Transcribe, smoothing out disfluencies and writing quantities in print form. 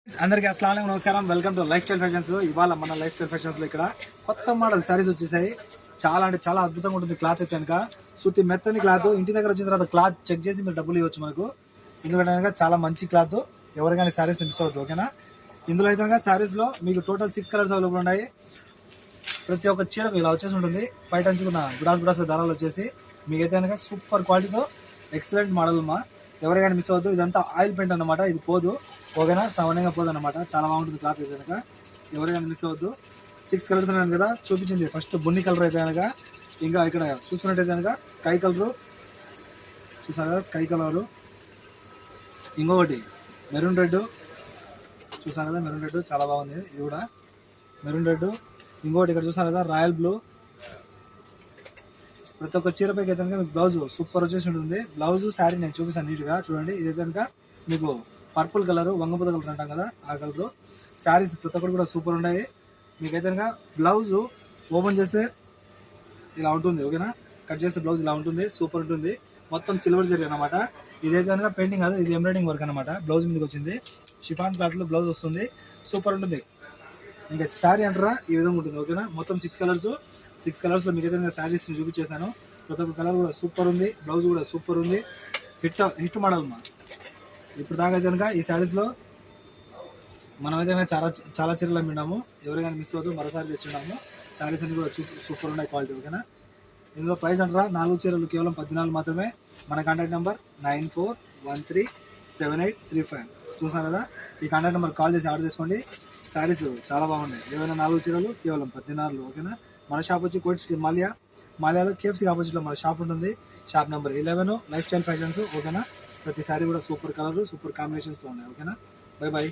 అందరికీ అస్సలాము నమస్కారం. Welcome to life style fashions. ఇవాళ మన లైఫ్ స్టైల్ ఫ్యాషన్స్ లో ఇక్కడ కొత్త మోడల్ శారీస్ వచ్చేసాయి. చాలా అంటే చాలా అద్భుతంగా ఉంటుంది. క్లాత్ అయితే కనుక సుత్తి మెత్తని క్లాత్. ఇంటి దగ్గర వచ్చిన తర్వాత క్లాత్ చెక్ చేసి మీరు డబ్బులు ఇవ్వచ్చు మనకు. ఎందుకంటే చాలా మంచి క్లాత్. ఎవరికైనా శారీస్ మిస్ అవ్వద్దు, ఓకేనా. ఇందులో అయితే కనుక శారీస్ లో మీకు టోటల్ 6 కలర్స్ అవైలబుల్ ఉన్నాయి. ప్రతి ఒక్క చీరకు ఇలా వచ్చేసి ఉంటుంది. బయట అంచుకున్న గుడాస్ ధరలు వచ్చేసి మీకైతే కనుక సూపర్ క్వాలిటీతో ఎక్సలెంట్ మోడల్ మా. ఎవరికైనా మిస్ అవ్వద్దు. ఇదంతా ఆయిల్ పెయింట్ అన్నమాట. ఇది పోదు, ఓకేనా. సామాన్యంగా పోదు అనమాట. చాలా బాగుంటుంది క్లాత్ అయితే కనుక. ఎవరికైనా మిస్ అవ్వద్దు. 6 కలర్స్ అన్నాను కదా, చూపించింది ఫస్ట్ బున్ని కలర్ అయితే కనుక. ఇంకా ఇక్కడ చూసుకున్నట్టయితే కనుక స్కై కలరు చూసారు కదా, స్కై కలరు. ఇంకొకటి మెరూన్ రెడ్ చూసాను కదా, మెరూన్ రెడ్ చాలా బాగుంది. ఇది కూడా మెరూన్ రెడ్. ఇంకోటి ఇక్కడ చూసాను కదా, రాయల్ బ్లూ. ప్రతి ఒక్క చీరపైకి అయితే కనుక మీకు బ్లౌజ్ సూపర్ వచ్చేసి ఉంటుంది. బ్లౌజ్ శారీ నేను చూపిస్తాను నీట్గా చూడండి. ఇది కనుక మీకు పర్పుల్ కలర్, వంగపూత కలర్ అంటాం కదా, ఆ కలరు. శారీస్ ప్రతి ఒక్కటి కూడా సూపర్ ఉన్నాయి. మీకైతే కనుక బ్లౌజ్ ఓపెన్ చేస్తే ఇలా ఉంటుంది, ఓకేనా. కట్ చేస్తే బ్లౌజ్ ఇలా ఉంటుంది, సూపర్ ఉంటుంది. మొత్తం సిల్వర్ జరీ అనమాట. ఇదైతే కనుక పెయింటింగ్ కాదు, ఇది ఎంబ్రాయిడింగ్ వర్క్ అనమాట. బ్లౌజ్ మీదకి వచ్చింది. షిఫాన్ క్లాత్లో బ్లౌజ్ వస్తుంది, సూపర్ ఉంటుంది. ఇంకా శారీ అంటారా ఈ విధంగా ఉంటుంది, ఓకేనా. మొత్తం 6 కలర్స్లో మీకు అయితే శారీస్ చూపించేశాను. ప్రతి ఒక్క కలర్ కూడా సూపర్ ఉంది. బ్లౌజ్ కూడా సూపర్ ఉంది. హిట్ మోడల్ మా. ఇప్పుడు దాకా కనుక ఈ శారీస్లో మనం అయితే చాలా చీరలు అమ్మినాము. ఎవరికైనా మిస్ అవ్వదు, మరోసారి తెచ్చున్నాము. శారీస్ అన్ని కూడా సూపర్ ఉన్నాయి క్వాలిటీ, ఓకేనా. ఇందులో ప్రైస్ అంటారా 4 చీరలు కేవలం 14 మాత్రమే. మన కాంటాక్ట్ నెంబర్ 94137835. చూసాను కదా, ఈ కాంటాక్ట్ నెంబర్ కాల్ చేసి ఆర్డర్ చేసుకోండి. శారీస్ చాలా బాగున్నాయి. ఏవైనా 4 చీరలు కేవలం 14, ఓకేనా. మన షాప్ వచ్చి కోట్ సిటీ మాల్యాలో KFC ఆపోజిట్లో మన షాప్ ఉంటుంది. Shop number 11 life style fashions, ఓకేనా. ప్రతి శారీ కూడా సూపర్ కలర్, సూపర్ కాంబినేషన్స్తో ఉన్నాయి, ఓకేనా. Bye bye.